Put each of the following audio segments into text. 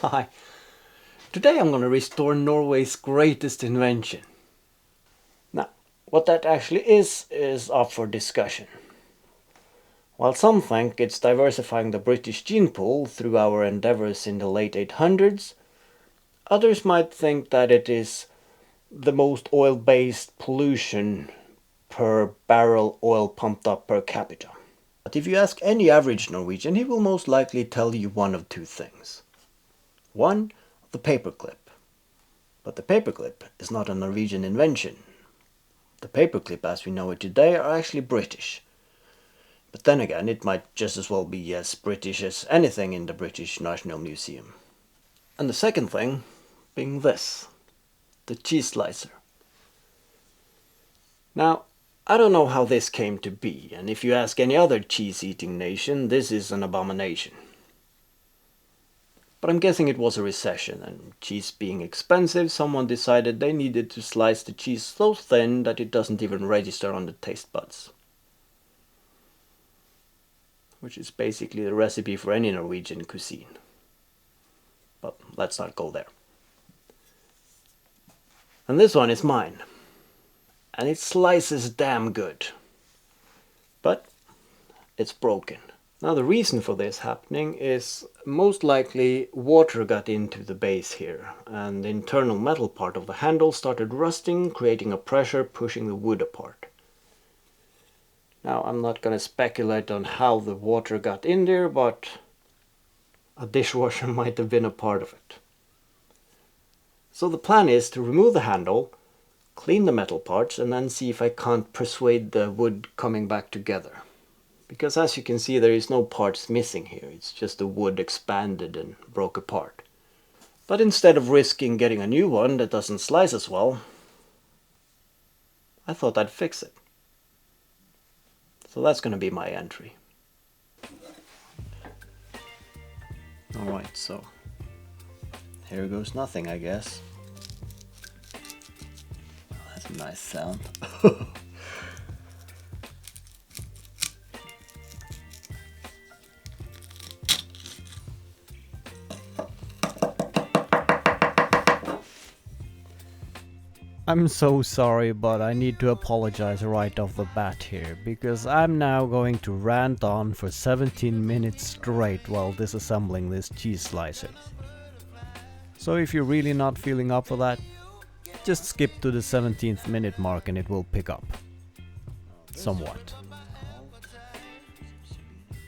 Hi. Today I'm going to restore Norway's greatest invention. Now, what that actually is up for discussion. While some think it's diversifying the British gene pool through our endeavors in the late 800s, others might think that it is the most oil-based pollution per barrel oil pumped up per capita. But if you ask any average Norwegian, he will most likely tell you one of two things. One, the paperclip. But the paperclip is not a Norwegian invention. The paperclip as we know it today are actually British. But then again, it might just as well be as British as anything in the British National Museum. And the second thing being this, the cheese slicer. Now, I don't know how this came to be, and if you ask any other cheese-eating nation, this is an abomination. But I'm guessing it was a recession, and cheese being expensive, someone decided they needed to slice the cheese so thin that it doesn't even register on the taste buds. Which is basically the recipe for any Norwegian cuisine. But let's not go there. And this one is mine. And it slices damn good. But it's broken. Now the reason for this happening is most likely water got into the base here, and the internal metal part of the handle started rusting, creating a pressure pushing the wood apart. Now I'm not going to speculate on how the water got in there, but a dishwasher might have been a part of it. So the plan is to remove the handle, clean the metal parts, and then see if I can't persuade the wood coming back together. Because as you can see, there is no parts missing here, it's just the wood expanded and broke apart. But instead of risking getting a new one that doesn't slice as well, I thought I'd fix it. So that's going to be my entry. Alright, so here goes nothing, I guess. Well, that's a nice sound. I'm so sorry, but I need to apologize right off the bat here, because I'm now going to rant on for 17 minutes straight while disassembling this cheese slicer. So if you're really not feeling up for that, just skip to the 17th minute mark and it will pick up. Somewhat.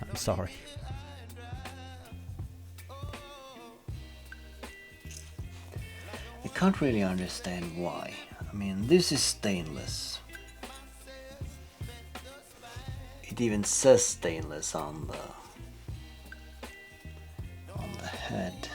I'm sorry. I can't really understand why. I mean, this is stainless. It even says stainless on the head.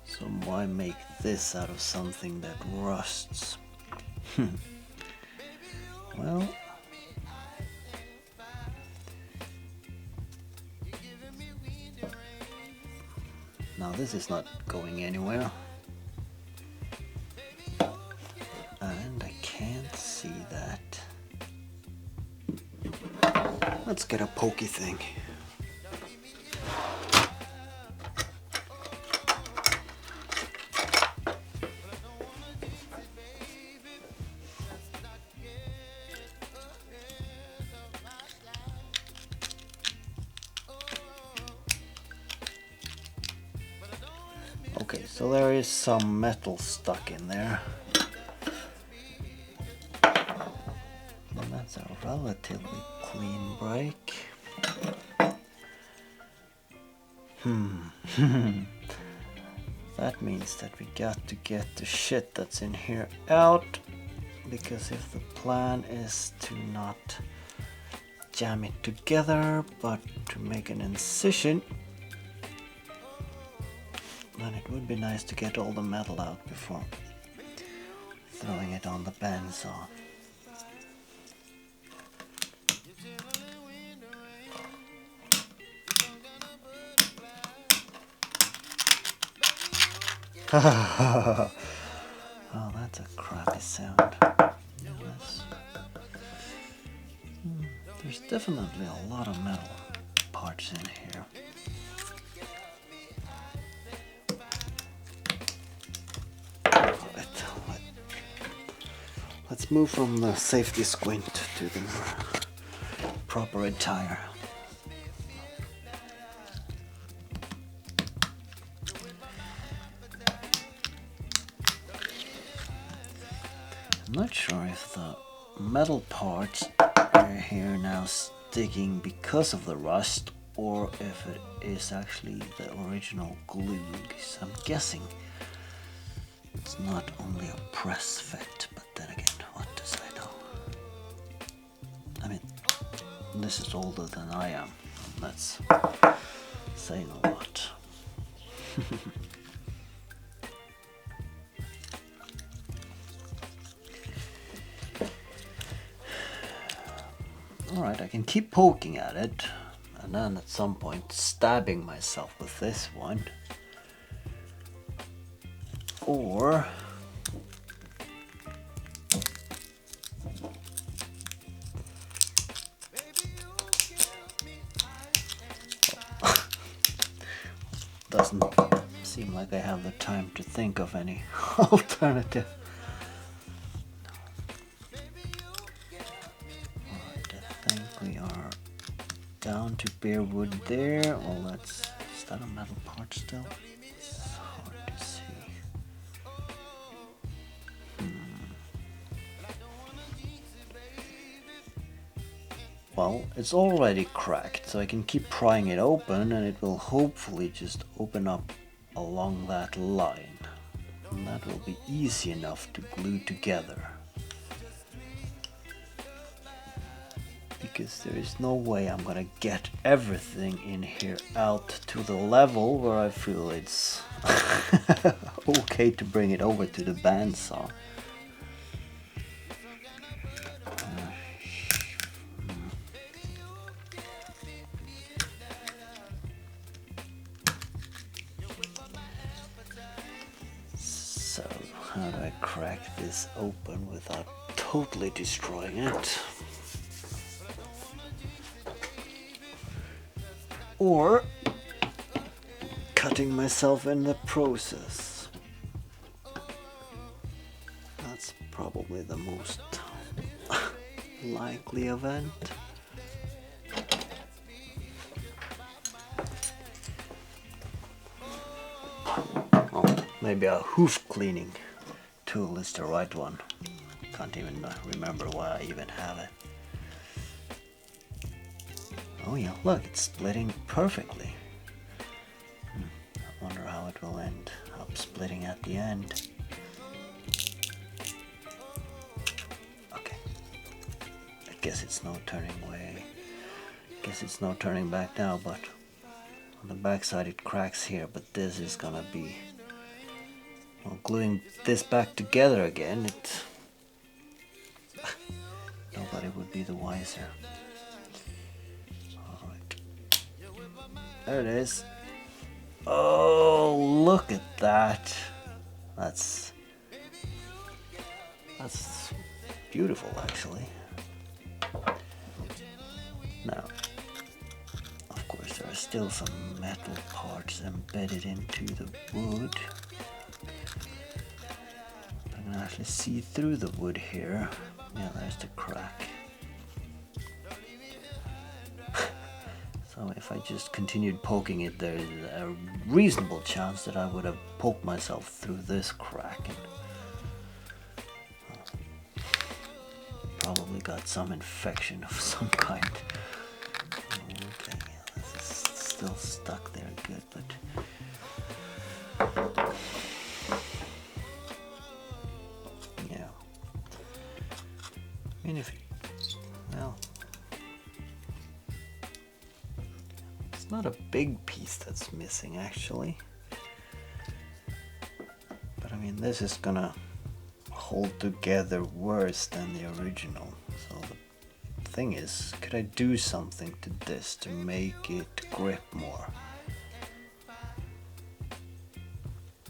So why make this out of something that rusts? Well, now this is not going anywhere. And I can't see that. Let's get a pokey thing. Okay, so there is some metal stuck in there. And that's a relatively clean break. That means that we got to get the shit that's in here out, because if the plan is to not jam it together but to make an incision, then it would be nice to get all the metal out before throwing it on the bandsaw. Oh, that's a crappy sound. There's definitely a lot of metal parts in here. let's move from the safety squint to the proper attire. I'm not sure if the metal parts are here now sticking because of the rust, or if it is actually the original glue, because I'm guessing it's not only a press fit, but then again, what does I know? I mean, this is older than I am. That's saying a lot. Alright, I can keep poking at it, and then at some point stabbing myself with this one. Or doesn't seem like I have the time to think of any alternative. Alright, I think we are down to bare wood there. Well, is that a metal part still? It's hard to see. Well, it's already cracked, so I can keep prying it open and it will hopefully just open up along that line. And that will be easy enough to glue together. Because there is no way I'm gonna get everything in here out to the level where I feel it's okay to bring it over to the bandsaw. So, how do I crack this open without totally destroying it? Or cutting myself in the process. That's probably the most likely event. Oh, maybe a hoof cleaning tool is the right one. Can't even remember why I even have it. Oh yeah, look, it's splitting perfectly. I wonder how it will end up splitting at the end. Okay. I guess it's no turning away. Guess it's no turning back now, but on the back side it cracks here, but this is gonna be... Well, gluing this back together again, nobody would be the wiser. There it is. Oh, look at that. That's beautiful, actually. Now, of course, there are still some metal parts embedded into the wood. I can actually see through the wood here. Yeah, there's the crack. So if I just continued poking it, there's a reasonable chance that I would have poked myself through this crack and probably got some infection of some kind. Okay, this is still stuck there good, but yeah. I mean, well, not a big piece that's missing actually, but I mean this is gonna hold together worse than the original. So the thing is, could I do something to this to make it grip more?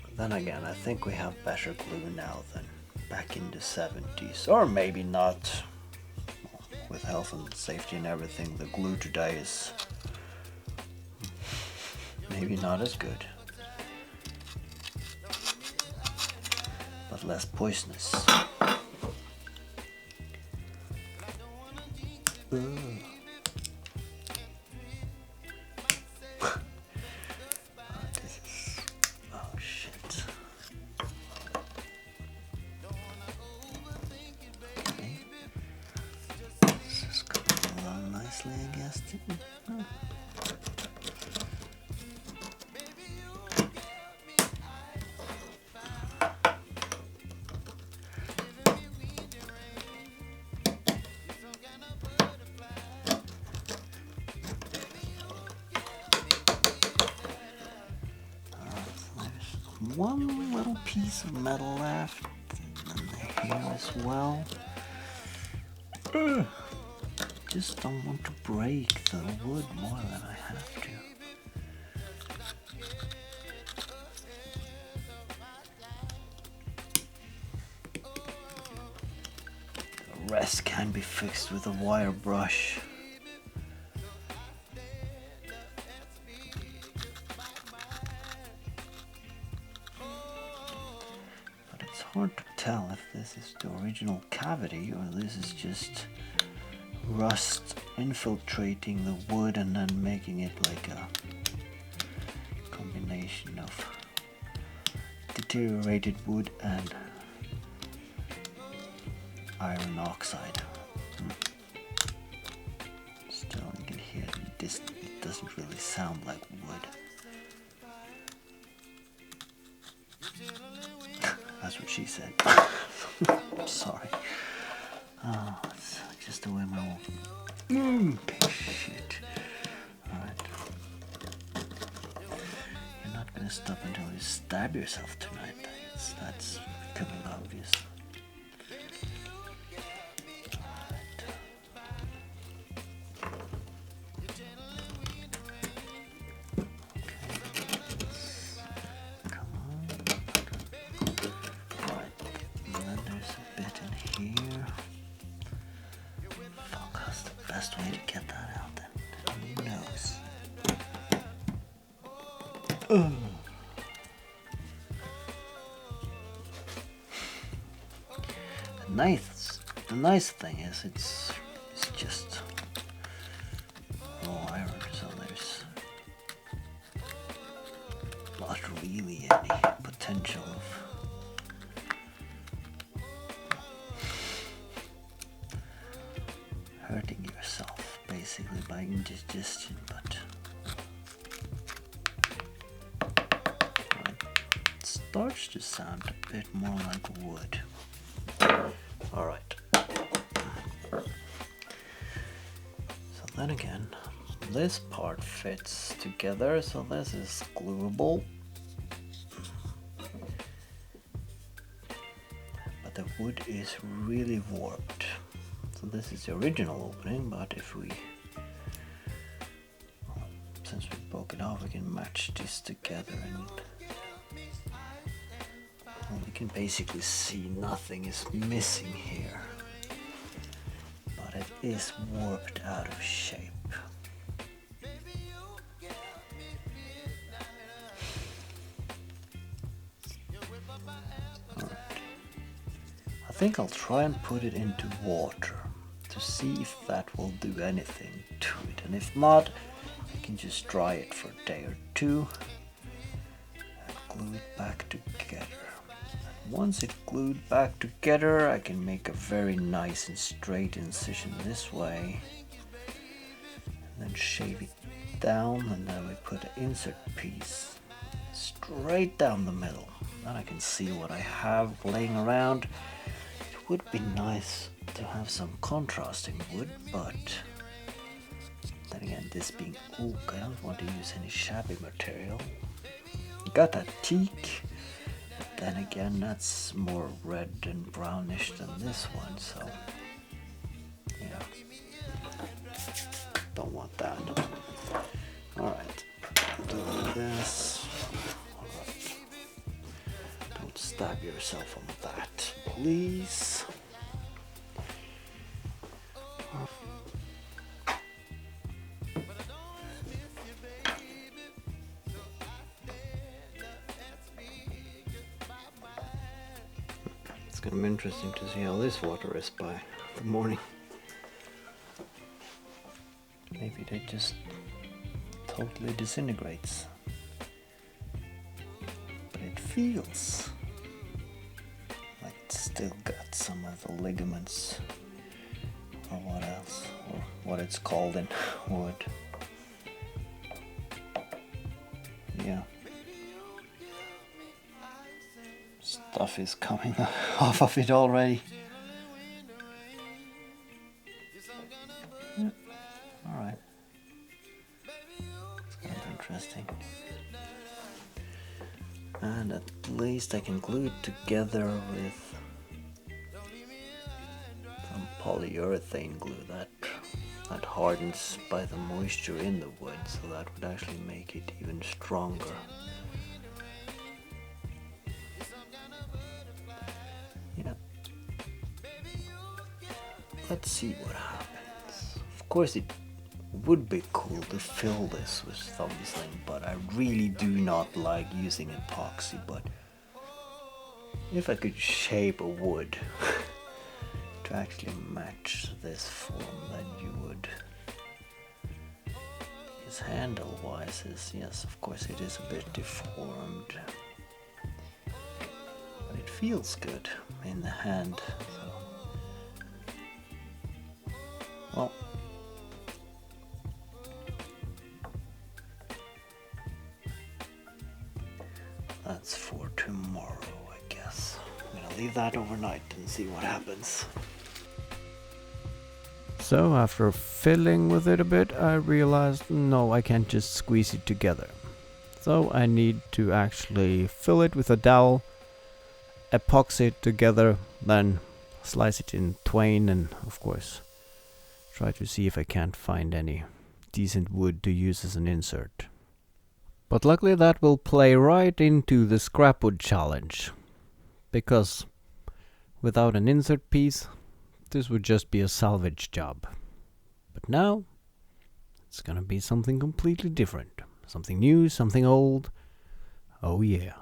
But then again, I think we have better glue now than back in the 70s, or maybe not. With health and safety and everything, the glue today is maybe not as good, but less poisonous. Ugh. This is... oh shit. Okay. This is coming along nicely, I guess. Oh. One little piece of metal left, and then the hair as well. Just don't want to break the wood more than I have to. The rest can be fixed with a wire brush. Hard to tell if this is the original cavity or this is just rust infiltrating the wood and then making it like a combination of deteriorated wood and iron oxide. Still, you can hear this, it doesn't really sound like wood. That's what she said. Sorry. Oh, it's just the way my old... shit. Alright. You're not gonna stop until you stab yourself tonight. That's becoming obvious. Best way to get that out then. Who knows? The nice thing is it's just raw iron, so there's not really any potential of hurting yourself basically by indigestion, but it starts to sound a bit more like wood. Alright. So then again, this part fits together, so this is gluable. But the wood is really warped. So this is the original opening, but if we, since we broke it off, we can match this together and we can basically see nothing is missing here, but it is warped out of shape. Alright. I think I'll try and put it into water to see if that will do anything to it, and if not, I can just dry it for a day or two and glue it back together. And once it's glued back together, I can make a very nice and straight incision this way, and then shave it down, and then we put an insert piece straight down the middle. Then I can see what I have laying around. It would be nice to have some contrasting wood, but then again, this being oak, I don't want to use any shabby material. Got that teak, but then again, that's more red and brownish than this one, so yeah, don't want that. Alright, do this. Alright. Don't stab yourself on that, please. It's gonna be interesting to see how this water is by the morning. it just totally disintegrates. But it feels like it's still got some of the ligaments, or what else, or what it's called in wood. Yeah. Stuff is coming off of it already. Yeah. Alright. It's kind of interesting. And at least I can glue it together with some polyurethane glue that hardens by the moisture in the wood, so that would actually make it even stronger. Yeah. Let's see what happens. Of course it would be cool to fill this with something, but I really do not like using epoxy. But if I could shape a wood to actually match this form, then you would. Because handle wise is, yes, of course it is a bit deformed, but it feels good in the hand. So. Well, that's for tomorrow, I guess. I'm gonna leave that overnight and see what happens. So after fiddling with it a bit, I realized no, I can't just squeeze it together. So I need to actually fill it with a dowel, epoxy it together, then slice it in twain, and of course try to see if I can't find any decent wood to use as an insert. But luckily that will play right into the scrapwood challenge, because without an insert piece, this would just be a salvage job. But now, it's gonna be something completely different. Something new, something old. Oh yeah.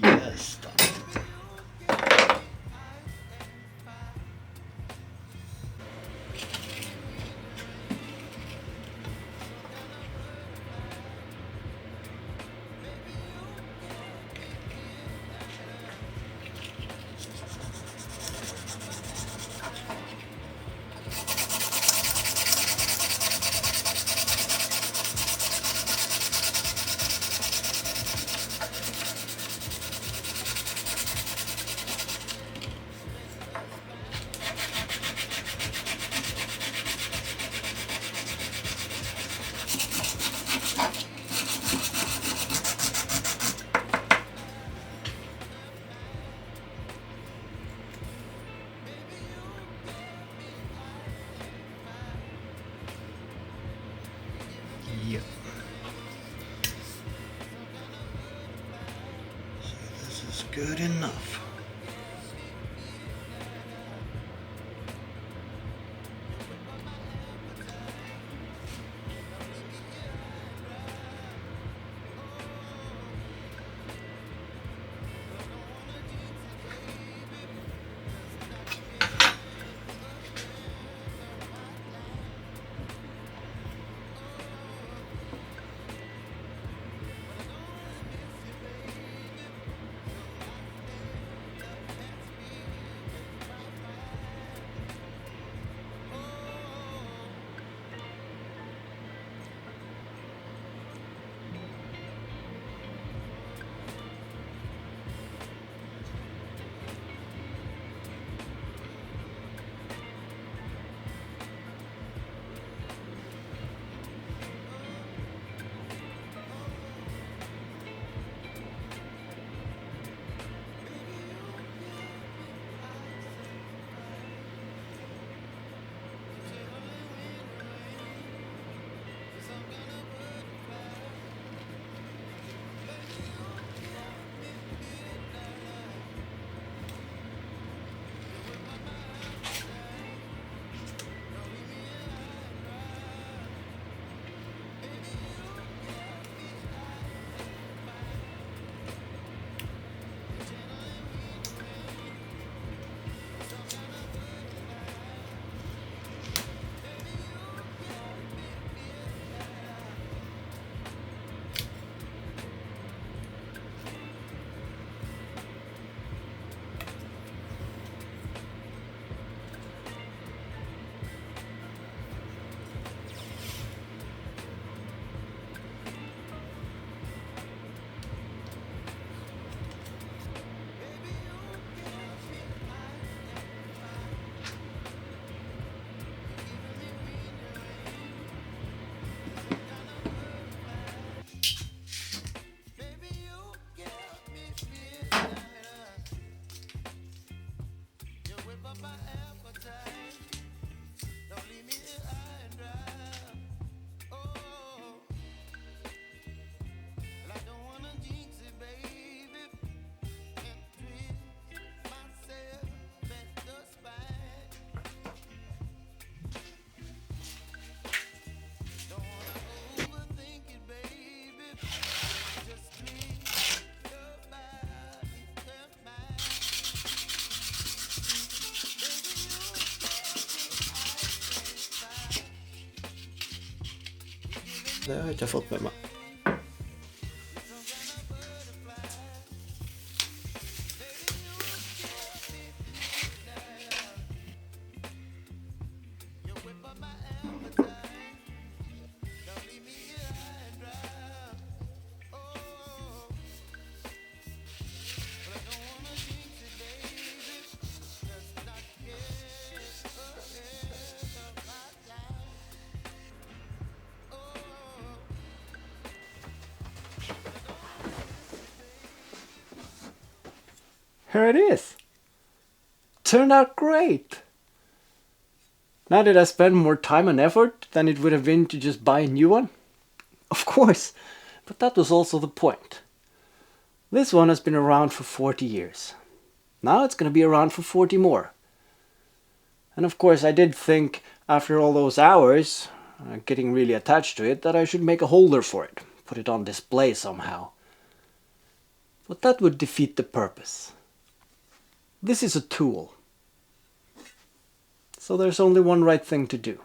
Yes. Yep. So this is good enough. Det har jeg ikke fått med meg. Here it is. Turned out great. Now did I spend more time and effort than it would have been to just buy a new one? Of course, but that was also the point. This one has been around for 40 years. Now it's going to be around for 40 more. And of course I did think, after all those hours, getting really attached to it, that I should make a holder for it. Put it on display somehow. but that would defeat the purpose. This is a tool, so there's only one right thing to do.